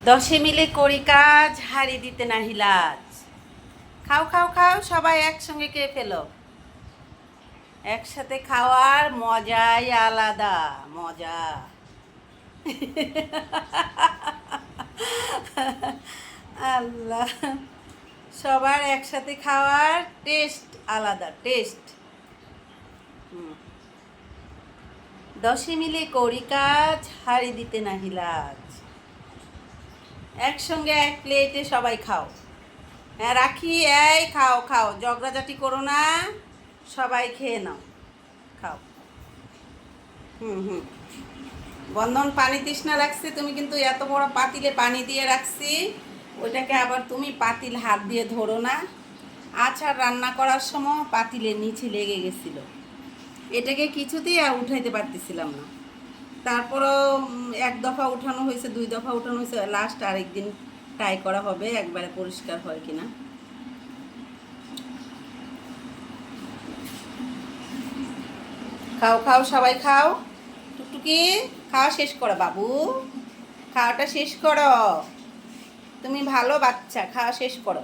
দশে মিলে করি কাজ, হারি দিতে নাহি লাজ। খাও খাও খাও, সবাই একসঙ্গে খেয়ে ফেলো। একসাথে খাওয়ার মজাই আলাদা, মজা। আল্লাহ, সবার একসাথে খাওয়ার টেস্ট আলাদা, টেস্ট। দশে মিলে করি কাজ, হারি দিতে নাহি লাজ। একসঙ্গে এক প্লেটে সবাই খাও। হ্যাঁ রাখি, এই খাও খাও, ঝগড়াঝাটি করো না, সবাই খেয়ে নাও, খাও। হুম। বন্ধন, পানি তৃষ্ণা লাগছে, তুমি কিন্তু এত বড় পাতিলে পানি দিয়ে রাখছি, ওইটাকে আবার তুমি পাতিল হাত দিয়ে ধরো না। আচার রান্না করার সময় পাতিলের নিচে লেগে গেছিল, এটাকে কিছুতেই আর উঠাইতে পারতেছিলাম না। তারপরও এক দফা উঠানো হয়েছে, দুই দফা উঠানো হয়েছে, লাস্ট আরেকদিন ট্রাই করা হবে একবারে পরিষ্কার হয় কিনা। খাও খাও, সবাই খাও। টুকটুকি, খাওয়া শেষ করো বাবু, খাওয়াটা শেষ করো। তুমি ভালো বাচ্চা, খাওয়া শেষ করো।